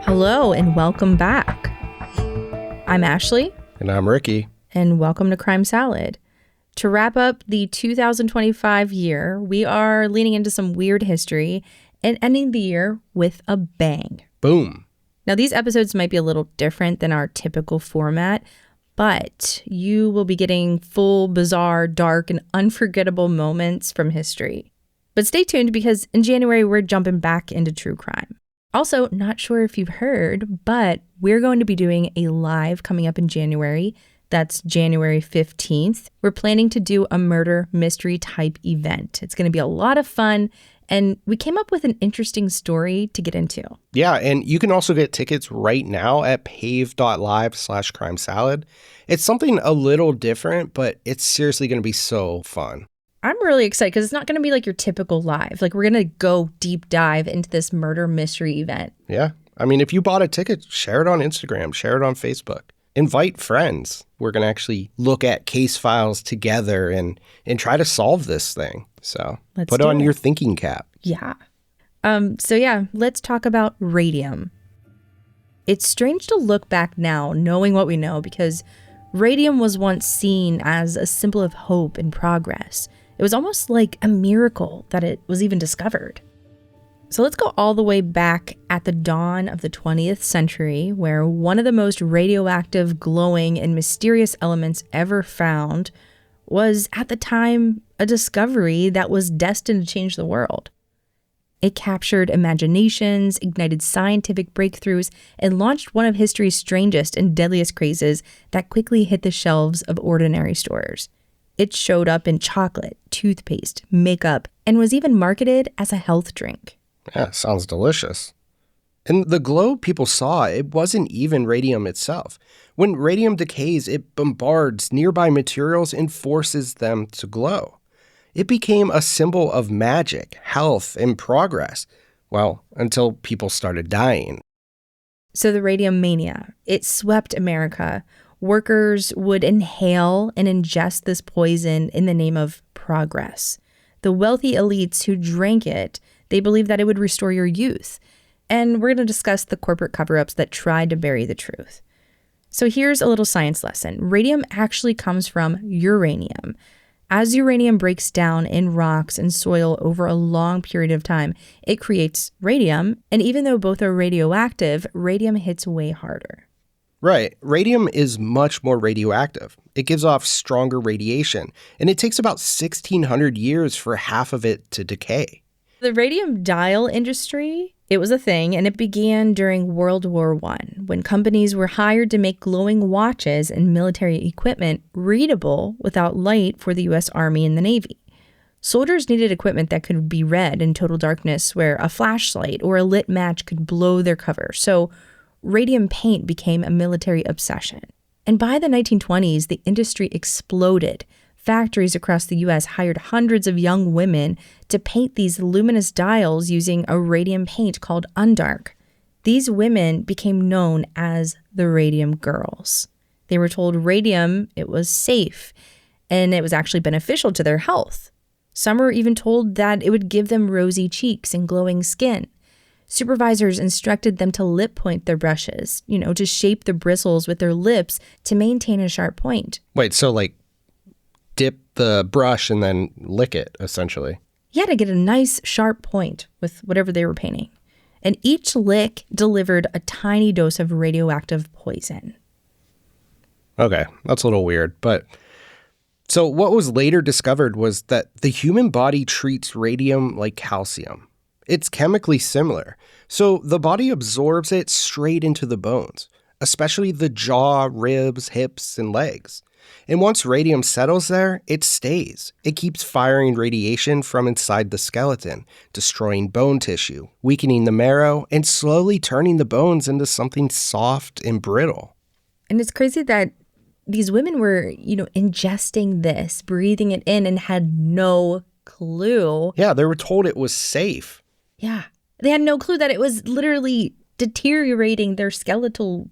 Hello and welcome back. I'm Ashley. And I'm Ricky. And welcome to Crime Salad. To wrap up the 2025 year, we are leaning into some weird history and ending the year with a bang. Boom. Now, these episodes might be a little different than our typical format, but you will be getting full, bizarre, dark, and unforgettable moments from history. But stay tuned because in January, we're jumping back into true crime. Also, not sure if you've heard, but we're going to be doing a live coming up in January. That's January 15th. We're planning to do a murder mystery type event. It's going to be a lot of fun, and we came up with an interesting story to get into. Yeah, and you can also get tickets right now at pave.live/crimesalad. It's something a little different, but it's seriously going to be so fun. I'm really excited because it's not going to be like your typical live. Like, we're going to go deep dive into this murder mystery event. Yeah. I mean, if you bought a ticket, share it on Instagram, share it on Facebook. Invite friends. We're going to actually look at case files together and try to solve this thing. So put on your thinking cap. Yeah. Let's talk about radium. It's strange to look back now, knowing what we know, because radium was once seen as a symbol of hope and progress. It was almost like a miracle that it was even discovered. So let's go all the way back at the dawn of the 20th century, where one of the most radioactive, glowing, and mysterious elements ever found was, at the time, a discovery that was destined to change the world. It captured imaginations, ignited scientific breakthroughs, and launched one of history's strangest and deadliest crazes that quickly hit the shelves of ordinary stores. It showed up in chocolate, toothpaste, makeup, and was even marketed as a health drink. Yeah, sounds delicious. And the glow people saw, it wasn't even radium itself. When radium decays, it bombards nearby materials and forces them to glow. It became a symbol of magic, health, and progress. Well, until people started dying. So the radium mania, it swept America. Workers would inhale and ingest this poison in the name of progress. The wealthy elites who drank it, they believed that it would restore your youth. And we're going to discuss the corporate cover-ups that tried to bury the truth. So here's a little science lesson. Radium actually comes from uranium. As uranium breaks down in rocks and soil over a long period of time, it creates radium. And even though both are radioactive, radium hits way harder. Right. Radium is much more radioactive. It gives off stronger radiation, and it takes about 1,600 years for half of it to decay. The radium dial industry, it was a thing, and it began during World War I, when companies were hired to make glowing watches and military equipment readable without light for the U.S. Army and the Navy. Soldiers needed equipment that could be read in total darkness, where a flashlight or a lit match could blow their cover. So radium paint became a military obsession. And by the 1920s, the industry exploded. Factories across the U.S. hired hundreds of young women to paint these luminous dials using a radium paint called Undark. These women became known as the Radium Girls. They were told radium, it was safe, and it was actually beneficial to their health. Some were even told that it would give them rosy cheeks and glowing skin. Supervisors instructed them to lip point their brushes, to shape the bristles with their lips to maintain a sharp point. Wait, so dip the brush and then lick it, essentially? Yeah, to get a nice sharp point with whatever they were painting. And each lick delivered a tiny dose of radioactive poison. Okay, that's a little weird, but so what was later discovered was that the human body treats radium like calcium. It's chemically similar, so the body absorbs it straight into the bones, especially the jaw, ribs, hips, and legs. And once radium settles there, it stays. It keeps firing radiation from inside the skeleton, destroying bone tissue, weakening the marrow, and slowly turning the bones into something soft and brittle. And it's crazy that these women were, ingesting this, breathing it in, and had no clue. Yeah, they were told it was safe. Yeah. They had no clue that it was literally deteriorating their skeletal,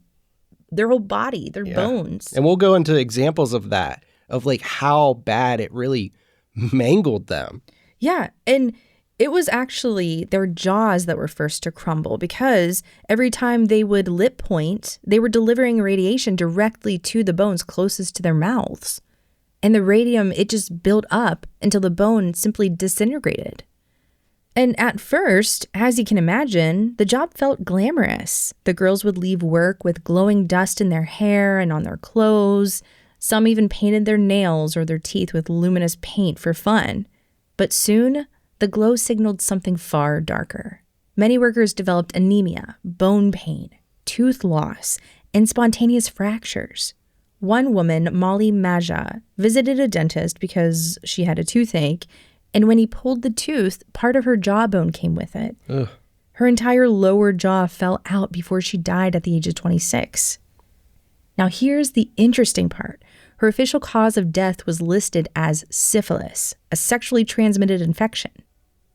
their whole body, their bones. And we'll go into examples of that, of how bad it really mangled them. Yeah. And It was actually their jaws that were first to crumble because every time they would lip point, they were delivering radiation directly to the bones closest to their mouths. And the radium, it just built up until the bone simply disintegrated. And at first, as you can imagine, the job felt glamorous. The girls would leave work with glowing dust in their hair and on their clothes. Some even painted their nails or their teeth with luminous paint for fun. But soon, the glow signaled something far darker. Many workers developed anemia, bone pain, tooth loss, and spontaneous fractures. One woman, Molly Maja, visited a dentist because she had a toothache, and when he pulled the tooth, part of her jawbone came with it. Ugh. Her entire lower jaw fell out before she died at the age of 26. Now here's the interesting part. Her official cause of death was listed as syphilis, a sexually transmitted infection.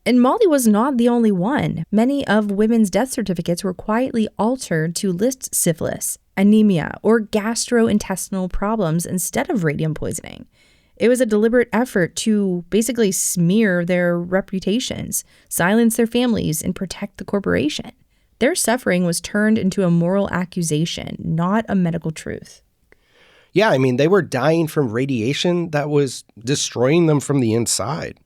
And Molly was not the only one. Many of women's death certificates were quietly altered to list syphilis, anemia, or gastrointestinal problems instead of radium poisoning. It was a deliberate effort to basically smear their reputations, silence their families, and protect the corporation. Their suffering was turned into a moral accusation, not a medical truth. Yeah, I mean, they were dying from radiation that was destroying them from the inside.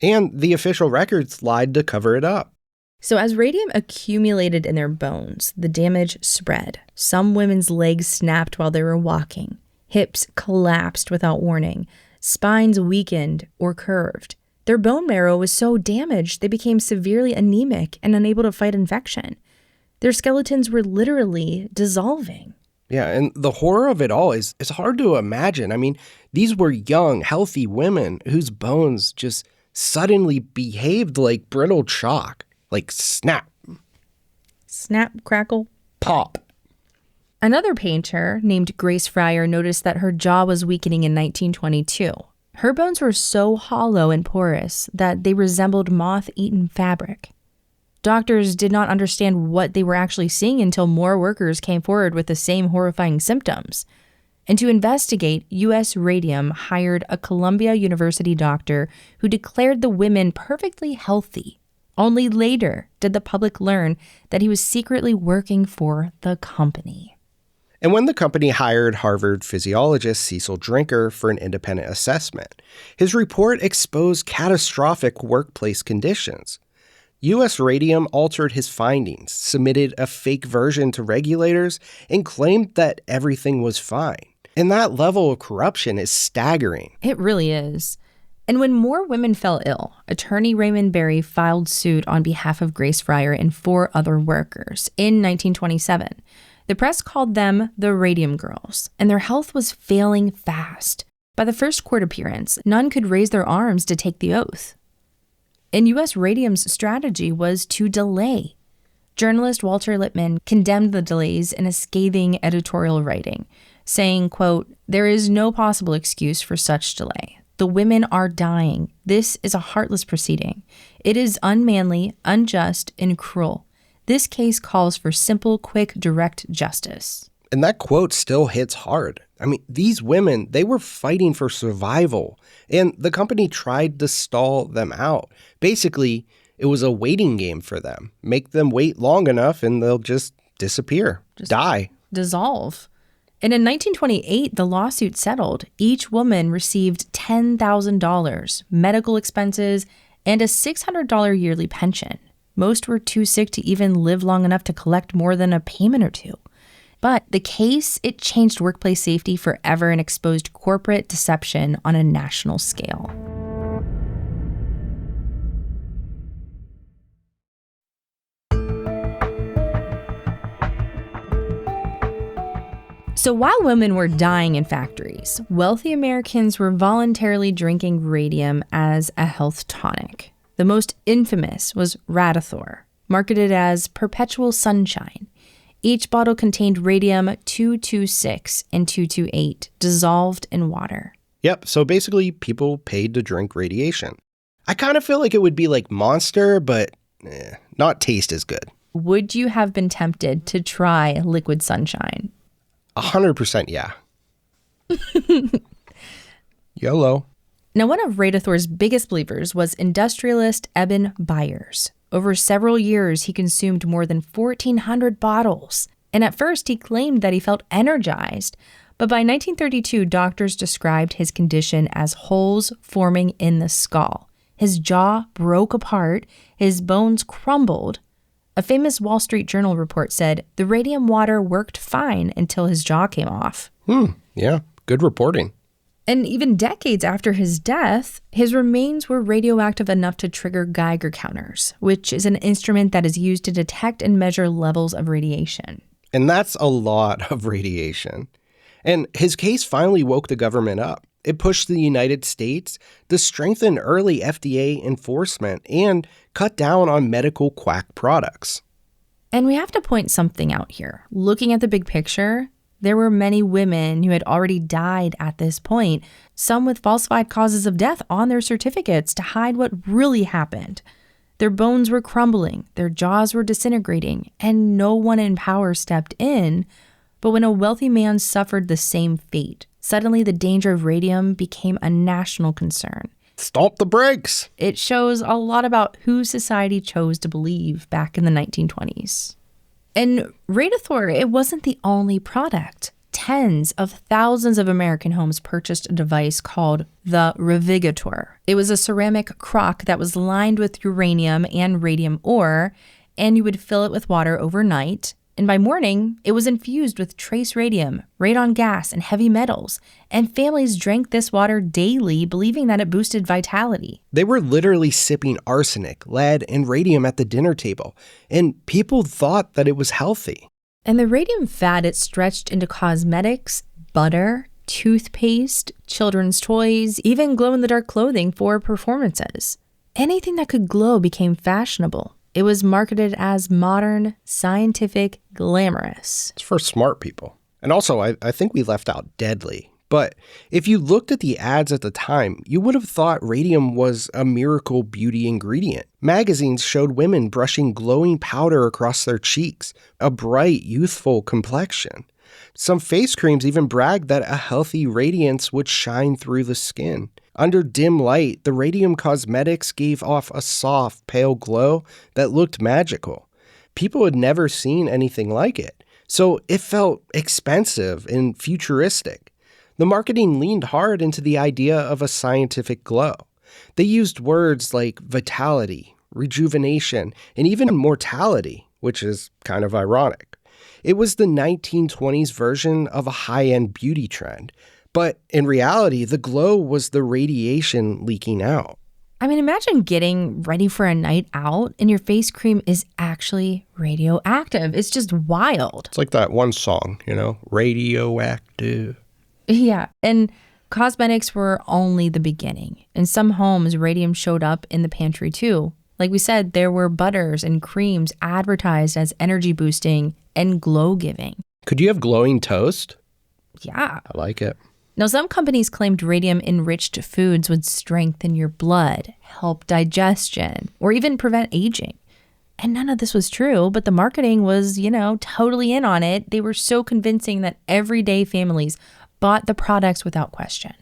And the official records lied to cover it up. So as radium accumulated in their bones, the damage spread. Some women's legs snapped while they were walking. Hips collapsed without warning. Spines weakened or curved. Their bone marrow was so damaged they became severely anemic and unable to fight infection. Their skeletons were literally dissolving. Yeah, and the horror of it all is hard to imagine. I mean, these were young, healthy women whose bones just suddenly behaved like brittle chalk. Like snap. Snap, crackle, pop. Another painter named Grace Fryer noticed that her jaw was weakening in 1922. Her bones were so hollow and porous that they resembled moth-eaten fabric. Doctors did not understand what they were actually seeing until more workers came forward with the same horrifying symptoms. And to investigate, U.S. Radium hired a Columbia University doctor who declared the women perfectly healthy. Only later did the public learn that he was secretly working for the company. And when the company hired Harvard physiologist Cecil Drinker for an independent assessment, his report exposed catastrophic workplace conditions. U.S. Radium altered his findings, submitted a fake version to regulators, and claimed that everything was fine. And that level of corruption is staggering. It really is. And when more women fell ill, attorney Raymond Berry filed suit on behalf of Grace Fryer and 4 other workers in 1927. The press called them the Radium Girls, and their health was failing fast. By the first court appearance, none could raise their arms to take the oath. And U.S. Radium's strategy was to delay. Journalist Walter Lippmann condemned the delays in a scathing editorial writing, saying, quote, "There is no possible excuse for such delay. The women are dying. This is a heartless proceeding. It is unmanly, unjust, and cruel. This case calls for simple, quick, direct justice." And that quote still hits hard. I mean, these women, they were fighting for survival, and the company tried to stall them out. Basically, it was a waiting game for them. Make them wait long enough and they'll just disappear, die. Dissolve. And in 1928, the lawsuit settled. Each woman received $10,000, medical expenses, and a $600 yearly pension. Most were too sick to even live long enough to collect more than a payment or two. But the case, it changed workplace safety forever and exposed corporate deception on a national scale. So while women were dying in factories, wealthy Americans were voluntarily drinking radium as a health tonic. The most infamous was Radithor, marketed as Perpetual Sunshine. Each bottle contained radium-226 and 228 dissolved in water. Yep, so basically people paid to drink radiation. I kind of feel like it would be like Monster, but not taste as good. Would you have been tempted to try liquid sunshine? 100% yeah. YOLO. Now, one of Radithor's biggest believers was industrialist Eben Byers. Over several years, he consumed more than 1,400 bottles. And at first, he claimed that he felt energized. But by 1932, doctors described his condition as holes forming in the skull. His jaw broke apart, his bones crumbled. A famous Wall Street Journal report said the radium water worked fine until his jaw came off. Yeah, good reporting. And even decades after his death, his remains were radioactive enough to trigger Geiger counters, which is an instrument that is used to detect and measure levels of radiation. And that's a lot of radiation. And his case finally woke the government up. It pushed the United States to strengthen early FDA enforcement and cut down on medical quack products. And we have to point something out here. Looking at the big picture, there were many women who had already died at this point, some with falsified causes of death on their certificates to hide what really happened. Their bones were crumbling, their jaws were disintegrating, and no one in power stepped in. But when a wealthy man suffered the same fate, suddenly the danger of radium became a national concern. Stomp the brakes! It shows a lot about who society chose to believe back in the 1920s. And Radithor, it wasn't the only product. Tens of thousands of American homes purchased a device called the Revigator. It was a ceramic crock that was lined with uranium and radium ore, and you would fill it with water overnight. And by morning, it was infused with trace radium, radon gas, and heavy metals. And families drank this water daily, believing that it boosted vitality. They were literally sipping arsenic, lead, and radium at the dinner table, and people thought that it was healthy. And the radium fat, it stretched into cosmetics, butter, toothpaste, children's toys, even glow-in-the-dark clothing for performances. Anything that could glow became fashionable. It was marketed as modern, scientific, glamorous. It's for smart people. And also, I think we left out deadly. But if you looked at the ads at the time, you would have thought radium was a miracle beauty ingredient. Magazines showed women brushing glowing powder across their cheeks, a bright, youthful complexion. Some face creams even bragged that a healthy radiance would shine through the skin. Under dim light, the radium cosmetics gave off a soft, pale glow that looked magical. People had never seen anything like it, so it felt expensive and futuristic. The marketing leaned hard into the idea of a scientific glow. They used words like vitality, rejuvenation, and even mortality, which is kind of ironic. It was the 1920s version of a high-end beauty trend. But in reality, the glow was the radiation leaking out. I mean, imagine getting ready for a night out and your face cream is actually radioactive. It's just wild. It's like that one song, radioactive. Yeah, and cosmetics were only the beginning. In some homes, radium showed up in the pantry too. Like we said, there were butters and creams advertised as energy boosting and glow giving. Could you have glowing toast? Yeah. I like it. Now, some companies claimed radium-enriched foods would strengthen your blood, help digestion, or even prevent aging. And none of this was true, but the marketing was, totally in on it. They were so convincing that everyday families bought the products without question.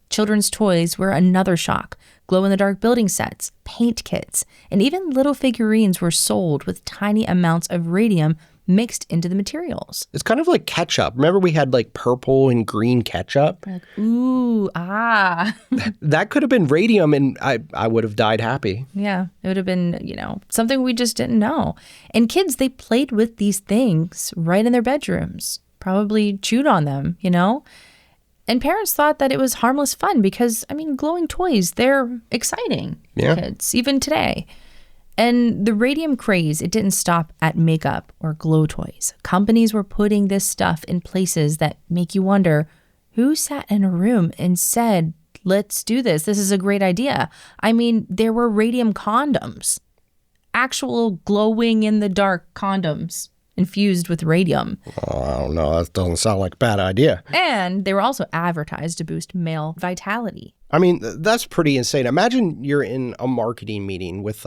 Children's toys were another shock. Glow-in-the-dark building sets, paint kits, and even little figurines were sold with tiny amounts of radium mixed into the materials. It's kind of like ketchup. Remember we had like purple and green ketchup? Like, ooh, That could have been radium and I would have died happy. Yeah, it would have been, something we just didn't know. And kids, they played with these things right in their bedrooms, probably chewed on them, And parents thought that it was harmless fun because, glowing toys, they're exciting for kids, even today. And the radium craze, it didn't stop at makeup or glow toys. Companies were putting this stuff in places that make you wonder, who sat in a room and said, let's do this. This is a great idea. There were radium condoms, actual glowing in the dark condoms infused with radium. Oh, I don't know. That doesn't sound like a bad idea. And they were also advertised to boost male vitality. That's pretty insane. Imagine you're in a marketing meeting with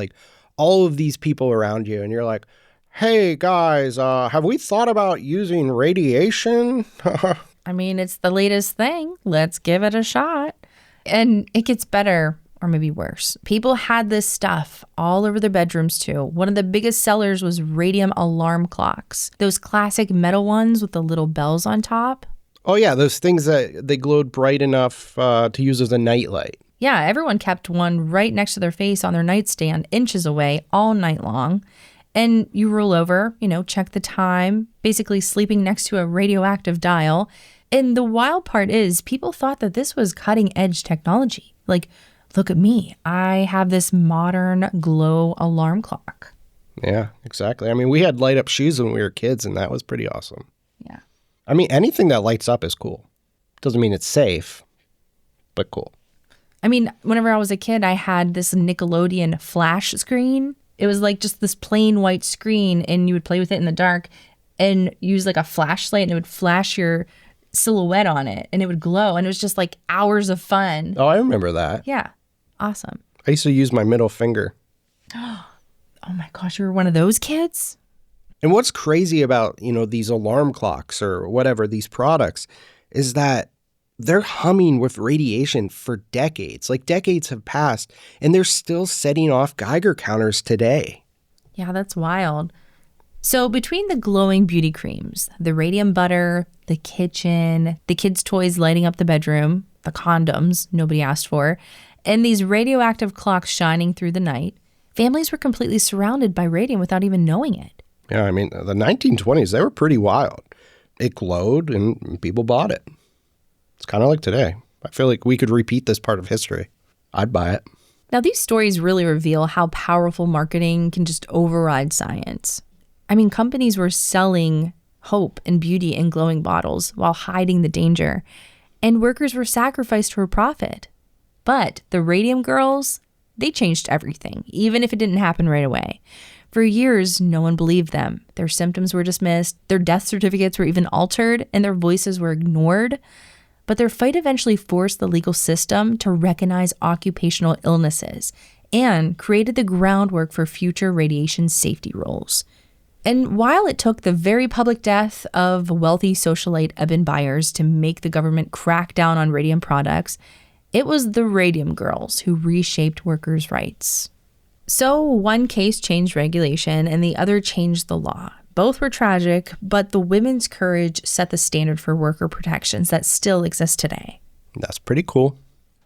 all of these people around you and you're like, hey guys, have we thought about using radiation? It's the latest thing. Let's give it a shot. And it gets better, or maybe worse. People had this stuff all over their bedrooms too. One of the biggest sellers was radium alarm clocks. Those classic metal ones with the little bells on top. Oh, yeah, those things that they glowed bright enough to use as a nightlight. Yeah, everyone kept one right next to their face on their nightstand, inches away, all night long. And you roll over, check the time, basically sleeping next to a radioactive dial. And the wild part is people thought that this was cutting edge technology. Like, look at me. I have this modern glow alarm clock. Yeah, exactly. I mean, we had light up shoes when we were kids, and that was pretty awesome. Yeah. I mean, anything that lights up is cool. Doesn't mean it's safe, but cool. I mean, whenever I was a kid, I had this Nickelodeon flash screen. It was like just this plain white screen, and you would play with it in the dark and use like a flashlight, and it would flash your silhouette on it, and it would glow, and it was just like hours of fun. Oh, I remember that. Yeah. Awesome. I used to use my middle finger. Oh my gosh, you were one of those kids? And what's crazy about, these alarm clocks or whatever, these products, is that they're humming with radiation for decades. Like decades have passed, and they're still setting off Geiger counters today. Yeah, that's wild. So between the glowing beauty creams, the radium butter, the kitchen, the kids' toys lighting up the bedroom, the condoms nobody asked for, and these radioactive clocks shining through the night, families were completely surrounded by radium without even knowing it. Yeah, I mean, the 1920s, they were pretty wild. It glowed and people bought it. It's kind of like today. I feel like we could repeat this part of history. I'd buy it. Now, these stories really reveal how powerful marketing can just override science. I mean, companies were selling hope and beauty in glowing bottles while hiding the danger, and workers were sacrificed for profit. But the Radium Girls, they changed everything, even if it didn't happen right away. For years, no one believed them. Their symptoms were dismissed, their death certificates were even altered, and their voices were ignored. But their fight eventually forced the legal system to recognize occupational illnesses and created the groundwork for future radiation safety rules. And while it took the very public death of wealthy socialite Eben Byers to make the government crack down on radium products, it was the Radium Girls who reshaped workers' rights. So one case changed regulation and the other changed the law. Both were tragic, but the women's courage set the standard for worker protections that still exist today. That's pretty cool.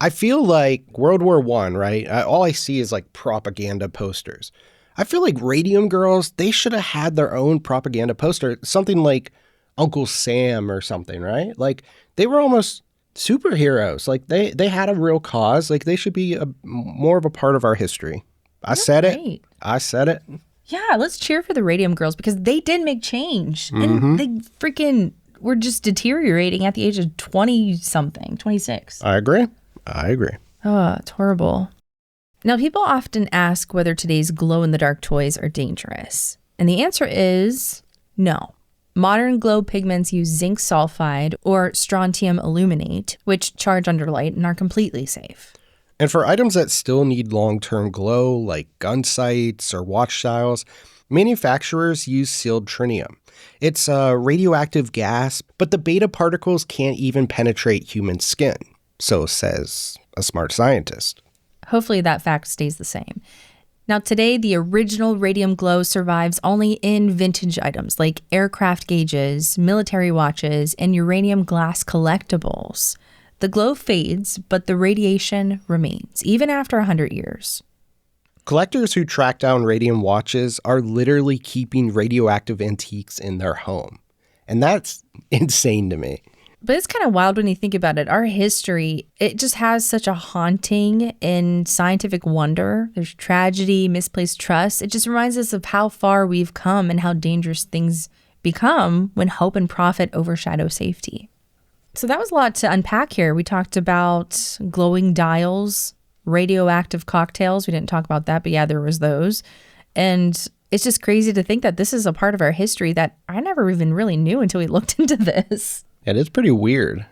I feel like World War I, right? All I see is like propaganda posters. I feel like Radium Girls, they should have had their own propaganda poster, something like Uncle Sam or something, right? Like they were almost superheroes. Like they had a real cause. Like they should be more of a part of our history. I said it. Yeah, let's cheer for the Radium Girls because they did make change. And they freaking were just deteriorating at the age of 20-something, 26. I agree. Oh, it's horrible. Now, people often ask whether today's glow-in-the-dark toys are dangerous. And the answer is no. Modern glow pigments use zinc sulfide or strontium aluminate, which charge under light and are completely safe. And for items that still need long-term glow, like gun sights or watch dials, manufacturers use sealed tritium. It's a radioactive gas, but the beta particles can't even penetrate human skin, so says a smart scientist. Hopefully that fact stays the same. Now today, the original radium glow survives only in vintage items like aircraft gauges, military watches, and uranium glass collectibles. The glow fades, but the radiation remains, even after 100 years. Collectors who track down radium watches are literally keeping radioactive antiques in their home. And that's insane to me. But it's kind of wild when you think about it. Our history, it just has such a haunting and scientific wonder. There's tragedy, misplaced trust. It just reminds us of how far we've come and how dangerous things become when hope and profit overshadow safety. So that was a lot to unpack here. We talked about glowing dials, radioactive cocktails. We didn't talk about that, but yeah, there was those. And it's just crazy to think that this is a part of our history that I never even really knew until we looked into this. It is pretty weird.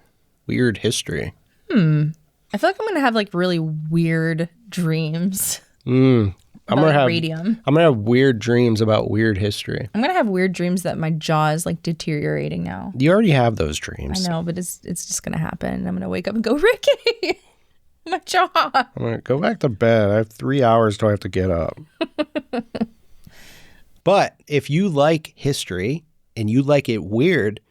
Weird history. I feel like I'm going to have like really weird dreams. I'm gonna have radium. I'm gonna have weird dreams about weird history. I'm going to have weird dreams that my jaw is like deteriorating now. You already have those dreams. I know, but it's just going to happen. I'm going to wake up and go, Ricky. My jaw. I'm going to go back to bed. I have 3 hours till I have to get up. But if you like history and you like it weird,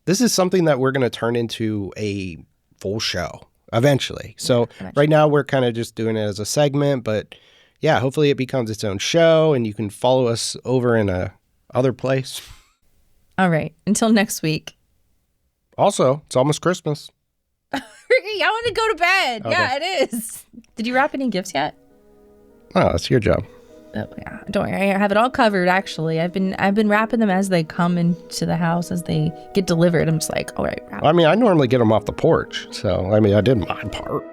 this is something that we're going to turn into a full show eventually. So right now we're kind of just doing it as a segment, but yeah, hopefully it becomes its own show and you can follow us over in a other place. All right. Until next week. Also, it's almost Christmas. I want to go to bed. Okay. Yeah, it is. Did you wrap any gifts yet? Oh, that's your job. Oh, yeah. Don't worry. I have it all covered, actually. I've been wrapping them as they come into the house, as they get delivered. I'm just like, all right, wrap. I mean, I normally get them off the porch. So, I mean, I did my part.